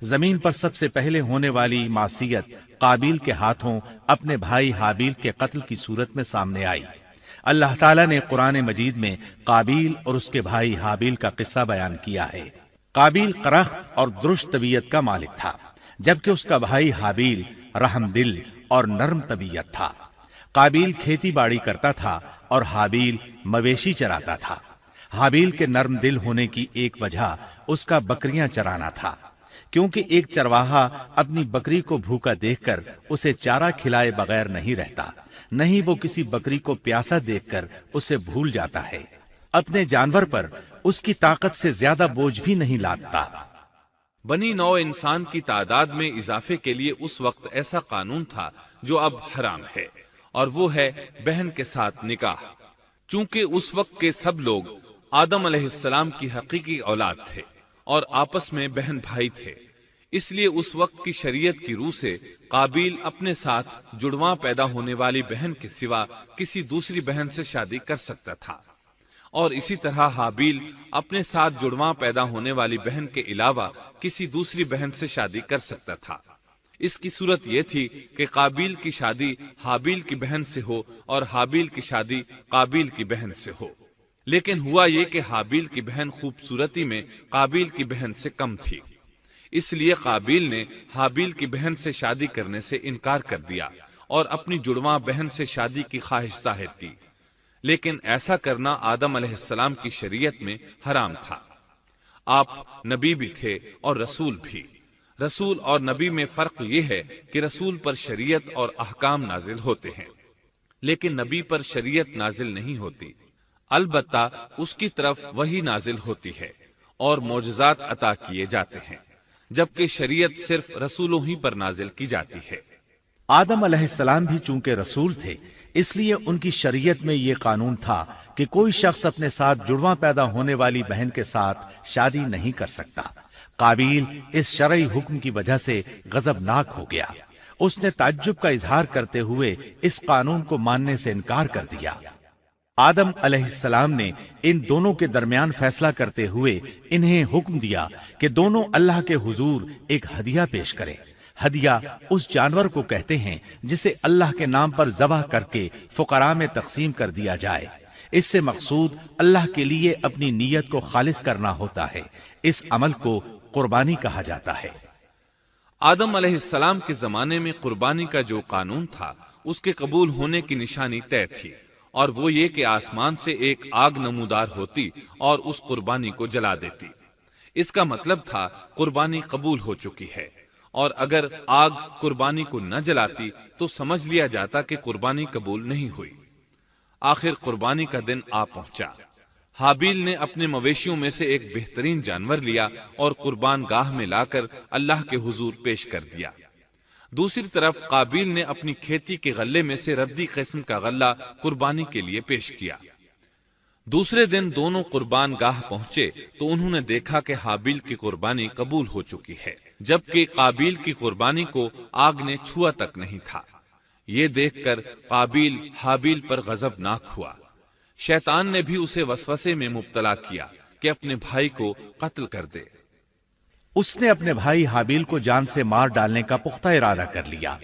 زمین پر سب سے پہلے ہونے والی معصیت قابیل کے ہاتھوں اپنے بھائی حابیل کے قتل کی صورت میں سامنے آئی۔ اللہ تعالیٰ نے قرآن مجید میں قابیل اور اس کے بھائی حابیل کا قصہ بیان کیا ہے۔ قابیل قرخت اور درشت طبیعت کا مالک تھا، جبکہ اس کا بھائی حابیل رحم دل اور نرم طبیعت تھا۔ قابیل کھیتی باڑی کرتا تھا اور حابیل مویشی چراتا تھا۔ حابیل کے نرم دل ہونے کی ایک وجہ اس کا بکریاں چرانا تھا، کیونکہ ایک چرواہا اپنی بکری کو بھوکا دیکھ کر اسے چارہ کھلائے بغیر نہیں رہتا، نہیں وہ کسی بکری کو پیاسا دیکھ کر اسے بھول جاتا ہے۔ اپنے جانور پر اس کی طاقت سے زیادہ بوجھ بھی نہیں لادتا۔ بنی نوع انسان کی تعداد میں اضافے کے لیے اس وقت ایسا قانون تھا جو اب حرام ہے، اور وہ ہے بہن کے ساتھ نکاح۔ چونکہ اس وقت کے سب لوگ آدم علیہ السلام کی حقیقی اولاد تھے اور آپس میں بہن بھائی تھے، اس لیے اس وقت کی شریعت کی روح سے قابیل اپنے ساتھ جڑواں پیدا ہونے والی بہن کے سوا کسی دوسری بہن سے شادی کر سکتا تھا، اور اسی طرح حابیل اپنے ساتھ جڑواں پیدا ہونے والی بہن کے علاوہ کسی دوسری بہن سے شادی کر سکتا تھا۔ اس کی صورت یہ تھی کہ قابیل کی شادی حابیل کی بہن سے ہو اور حابیل کی شادی قابیل کی بہن سے ہو، لیکن ہوا یہ کہ حابیل کی بہن خوبصورتی میں قابیل کی بہن سے کم تھی، اس لیے قابیل نے حابیل کی بہن سے شادی کرنے سے انکار کر دیا اور اپنی جڑواں بہن سے شادی کی خواہش ظاہر کی، لیکن ایسا کرنا آدم علیہ السلام کی شریعت میں حرام تھا۔ آپ نبی بھی تھے اور رسول بھی۔ رسول اور نبی میں فرق یہ ہے کہ رسول پر شریعت اور احکام نازل ہوتے ہیں، لیکن نبی پر شریعت نازل نہیں ہوتی، البتہ اس کی طرف وحی نازل ہوتی ہے اور معجزات عطا کیے جاتے ہیں، جبکہ شریعت صرف رسولوں ہی پر نازل کی جاتی ہے۔ آدم علیہ السلام بھی چونکہ رسول تھے، اس لیے ان کی شریعت میں یہ قانون تھا کہ کوئی شخص اپنے ساتھ جڑواں پیدا ہونے والی بہن کے ساتھ شادی نہیں کر سکتا۔ قابیل اس شرعی حکم کی وجہ سے غضبناک ہو گیا۔ اس نے تعجب کا اظہار کرتے ہوئے اس قانون کو ماننے سے انکار کر دیا۔ آدم علیہ السلام نے ان دونوں کے درمیان فیصلہ کرتے ہوئے انہیں حکم دیا کہ دونوں اللہ کے حضور ایک ہدیہ پیش کریں۔ ہدیہ اس جانور کو کہتے ہیں جسے اللہ کے نام پر ذبح کر کے فقراء میں تقسیم کر دیا جائے۔ اس سے مقصود اللہ کے لیے اپنی نیت کو خالص کرنا ہوتا ہے۔ اس عمل کو قربانی کہا جاتا ہے۔ آدم علیہ السلام کے زمانے میں قربانی کا جو قانون تھا اس کے قبول ہونے کی نشانی طے تھی، اور وہ یہ کہ آسمان سے ایک آگ نمودار ہوتی اور اس قربانی کو جلا دیتی۔ اس کا مطلب تھا قربانی قبول ہو چکی ہے، اور اگر آگ قربانی کو نہ جلاتی تو سمجھ لیا جاتا کہ قربانی قبول نہیں ہوئی۔ آخر قربانی کا دن آ پہنچا۔ حابیل نے اپنے مویشیوں میں سے ایک بہترین جانور لیا اور قربان گاہ میں لا کر اللہ کے حضور پیش کر دیا۔ دوسری طرف قابیل نے اپنی کھیتی کے غلے میں سے ردی قسم کا غلہ قربانی کے لیے پیش کیا۔ دوسرے دن دونوں قربان گاہ پہنچے تو انہوں نے دیکھا کہ حابیل کی قربانی قبول ہو چکی ہے، جبکہ قابیل کی قربانی کو آگ نے چھوا تک نہیں تھا۔ یہ دیکھ کر قابیل حابیل پر غضبناک ہوا۔ شیطان نے بھی اسے وسوسے میں مبتلا کیا کہ اپنے بھائی کو قتل کر دے۔ اس نے اپنے بھائی حابیل کو جان سے مار ڈالنے کا پختہ ارادہ کر لیا۔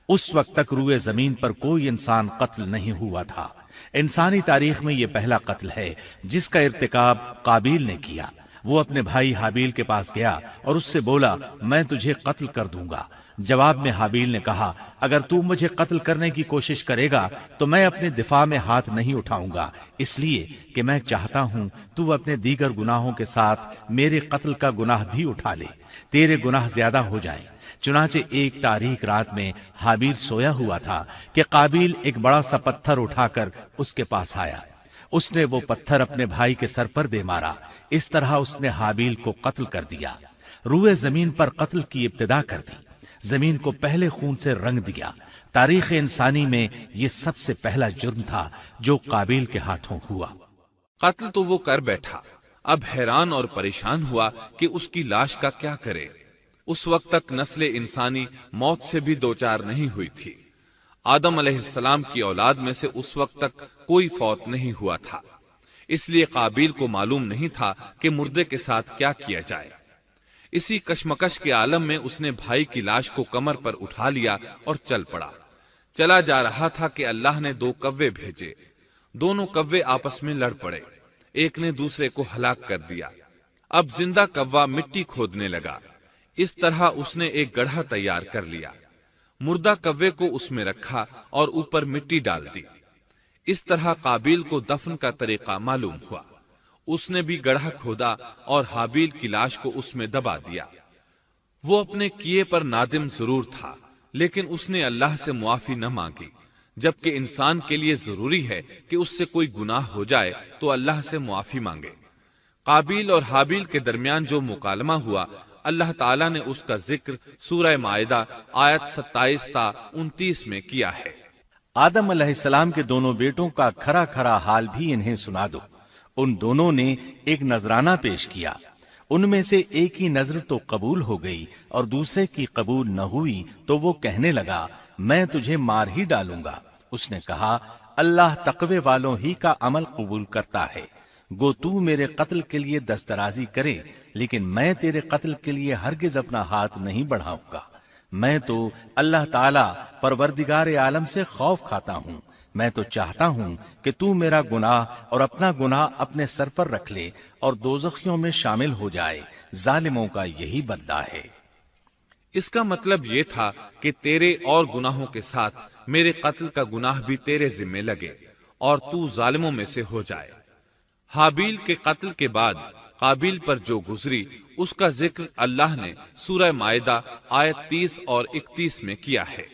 اس وقت تک روئے زمین پر کوئی انسان قتل نہیں ہوا تھا۔ انسانی تاریخ میں یہ پہلا قتل ہے جس کا ارتکاب قابیل نے کیا۔ وہ اپنے بھائی حابیل کے پاس گیا اور اس سے بولا، میں تجھے قتل کر دوں گا۔ جواب میں حابیل نے کہا، اگر تو مجھے قتل کرنے کی کوشش کرے گا تو میں اپنے دفاع میں ہاتھ نہیں اٹھاؤں گا، اس لیے کہ میں چاہتا ہوں تو اپنے دیگر گناہوں کے ساتھ میرے قتل کا گناہ بھی اٹھا لے، تیرے گناہ زیادہ ہو جائیں۔ چنانچہ ایک تاریک رات میں حابیل سویا ہوا تھا کہ قابیل ایک بڑا سا پتھر اٹھا کر اس کے پاس آیا۔ اس نے وہ پتھر اپنے بھائی کے سر پر دے مارا۔ اس طرح اس نے حابیل کو قتل کر دیا، روئے زمین پر قتل کی ابتدا کر دی، زمین کو پہلے خون سے رنگ دیا۔ تاریخ انسانی میں یہ سب سے پہلا جرم تھا جو قابیل کے ہاتھوں ہوا۔ قتل تو وہ کر بیٹھا، اب حیران اور پریشان ہوا کہ اس کی لاش کا کیا کرے۔ اس وقت تک نسل انسانی موت سے بھی دوچار نہیں ہوئی تھی۔ آدم علیہ السلام کی اولاد میں سے اس وقت تک کوئی فوت نہیں ہوا تھا، اس لیے قابیل کو معلوم نہیں تھا کہ مردے کے ساتھ کیا کیا جائے۔ اسی کشمکش کے عالم میں اس نے بھائی کی لاش کو کمر پر اٹھا لیا اور چل پڑا۔ چلا جا رہا تھا کہ اللہ نے 2 کوے بھیجے۔ دونوں کوے آپس میں لڑ پڑے، ایک نے دوسرے کو ہلاک کر دیا۔ اب زندہ کوا مٹی کھودنے لگا، اس طرح اس نے ایک گڑھا تیار کر لیا، مردہ کوے کو اس میں رکھا اور اوپر مٹی ڈال دی۔ اس طرح قابیل کو دفن کا طریقہ معلوم ہوا۔ اس نے بھی گڑھا کھودا اور حابیل کی لاش کو اس میں دبا دیا۔ وہ اپنے کیے پر نادم ضرور تھا، لیکن اس نے اللہ سے معافی نہ مانگی، جبکہ انسان کے لیے ضروری ہے کہ اس سے کوئی گناہ ہو جائے تو اللہ سے معافی مانگے۔ قابیل اور حابیل کے درمیان جو مکالمہ ہوا، اللہ تعالیٰ نے اس کا ذکر سورہ مائدہ آیت 27 تا 29 میں کیا ہے۔ آدم علیہ السلام کے دونوں بیٹوں کا کھرا کھرا حال بھی انہیں سنا دو۔ ان دونوں نے ایک نذرانہ پیش کیا، ان میں سے ایک ہی نذر تو قبول ہو گئی اور دوسرے کی قبول نہ ہوئی، تو وہ کہنے لگا میں تجھے مار ہی ڈالوں گا۔ اس نے کہا اللہ تقوی والوں ہی کا عمل قبول کرتا ہے، گو تو میرے قتل کے لیے دسترازی کرے، لیکن میں تیرے قتل کے لیے ہرگز اپنا ہاتھ نہیں بڑھاؤں گا۔ میں تو اللہ تعالی پروردگار عالم سے خوف کھاتا ہوں، میں تو چاہتا ہوں کہ تو میرا گناہ اور اپنا گناہ اپنے سر پر رکھ لے اور دوزخیوں میں شامل ہو جائے، ظالموں کا یہی بدلہ ہے۔ اس کا مطلب یہ تھا کہ تیرے اور گناہوں کے ساتھ میرے قتل کا گناہ بھی تیرے ذمہ لگے اور تو ظالموں میں سے ہو جائے۔ حابیل کے قتل کے بعد قابیل پر جو گزری، اس کا ذکر اللہ نے سورہ مائدہ آیت 30 اور 31 میں کیا ہے۔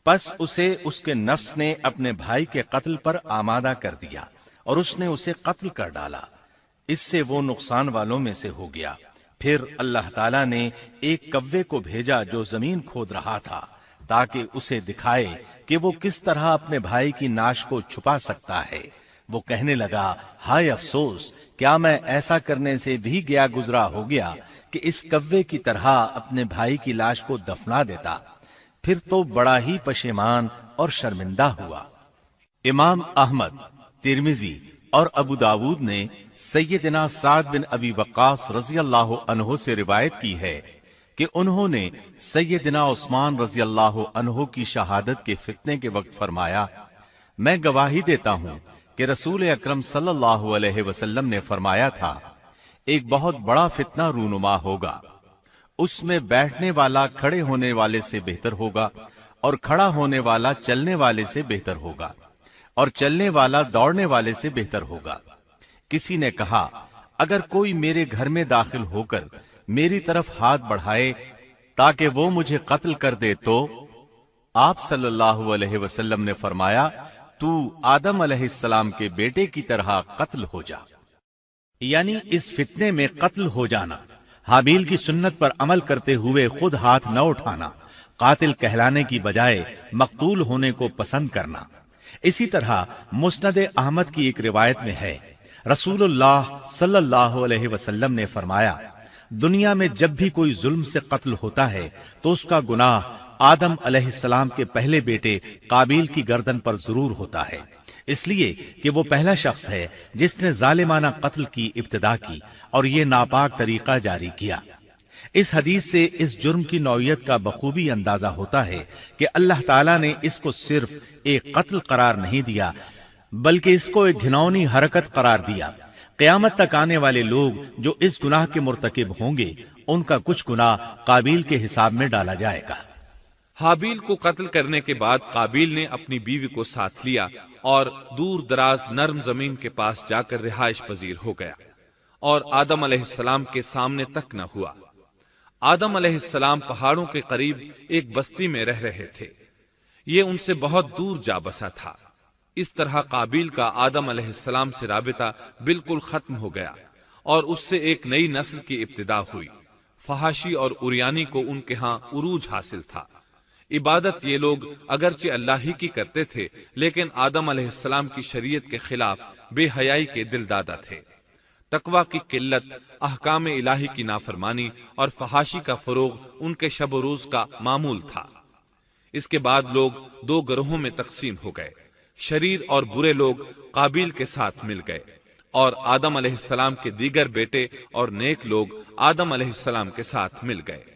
پس اسے اس کے نفس نے اپنے بھائی کے قتل پر آمادہ کر دیا اور اس نے اسے قتل کر ڈالا، اس سے وہ نقصان والوں میں سے ہو گیا۔ پھر اللہ تعالیٰ نے ایک کوے کو بھیجا جو زمین کھود رہا تھا، تاکہ اسے دکھائے کہ وہ کس طرح اپنے بھائی کی ناش کو چھپا سکتا ہے۔ وہ کہنے لگا ہائے افسوس، کیا میں ایسا کرنے سے بھی گیا گزرا ہو گیا کہ اس کوے کی طرح اپنے بھائی کی لاش کو دفنا دیتا۔ پھر تو بڑا ہی پشیمان اور شرمندہ ہوا۔ امام احمد، ترمذی اور ابو داود نے سیدنا سعد بن ابی وقاص رضی اللہ عنہ سے روایت کی ہے کہ انہوں نے سیدنا عثمان رضی اللہ عنہ کی شہادت کے فتنے کے وقت فرمایا، میں گواہی دیتا ہوں کہ رسول اکرم صلی اللہ علیہ وسلم نے فرمایا تھا، ایک بہت بڑا فتنہ رونما ہوگا، اس میں بیٹھنے والا کھڑے ہونے والے سے بہتر ہوگا اور کھڑا ہونے والا چلنے والے سے بہتر ہوگا اور چلنے والا دوڑنے والے سے بہتر ہوگا۔ کسی نے کہا اگر کوئی میرے گھر میں داخل ہو کر میری طرف ہاتھ بڑھائے تاکہ وہ مجھے قتل کر دے تو آپ صلی اللہ علیہ وسلم نے فرمایا تو آدم علیہ السلام کے بیٹے کی طرح قتل ہو جا، یعنی اس فتنے میں قتل ہو جانا، حابیل کی سنت پر عمل کرتے ہوئے خود ہاتھ نہ اٹھانا، قاتل کہلانے کی بجائے مقتول ہونے کو پسند کرنا۔ اسی طرح مسند احمد کی ایک روایت میں ہے، رسول اللہ صلی اللہ علیہ وسلم نے فرمایا، دنیا میں جب بھی کوئی ظلم سے قتل ہوتا ہے تو اس کا گناہ آدم علیہ السلام کے پہلے بیٹے قابیل کی گردن پر ضرور ہوتا ہے، اس لیے کہ وہ پہلا شخص ہے جس نے ظالمانہ قتل کی ابتدا کی اور یہ ناپاک طریقہ جاری کیا۔ اس حدیث سے اس جرم کی نوعیت کا بخوبی اندازہ ہوتا ہے کہ اللہ تعالیٰ نے اس کو صرف ایک قتل قرار نہیں دیا بلکہ اس کو ایک گھناؤنی حرکت قرار دیا۔ قیامت تک آنے والے لوگ جو اس گناہ کے مرتکب ہوں گے، ان کا کچھ گناہ قابیل کے حساب میں ڈالا جائے گا۔ حابیل کو قتل کرنے کے بعد قابیل نے اپنی بیوی کو ساتھ لیا اور دور دراز نرم زمین کے پاس جا کر رہائش پذیر ہو گیا اور آدم علیہ السلام کے سامنے تک نہ ہوا۔ آدم علیہ السلام پہاڑوں کے قریب ایک بستی میں رہ رہے تھے، یہ ان سے بہت دور جا بسا تھا۔ اس طرح قابیل کا آدم علیہ السلام سے رابطہ بالکل ختم ہو گیا اور اس سے ایک نئی نسل کی ابتدا ہوئی۔ فحاشی اور اریانی کو ان کے ہاں عروج حاصل تھا۔ عبادت یہ لوگ اگرچہ اللہ ہی کی کرتے تھے، لیکن آدم علیہ السلام کی شریعت کے خلاف بے حیائی کے دل دادا تھے۔ تقوی کی قلت، احکام الہی کی نافرمانی اور فحاشی کا فروغ ان کے شب و روز کا معمول تھا۔ اس کے بعد لوگ دو گروہوں میں تقسیم ہو گئے، شریر اور برے لوگ قابیل کے ساتھ مل گئے اور آدم علیہ السلام کے دیگر بیٹے اور نیک لوگ آدم علیہ السلام کے ساتھ مل گئے۔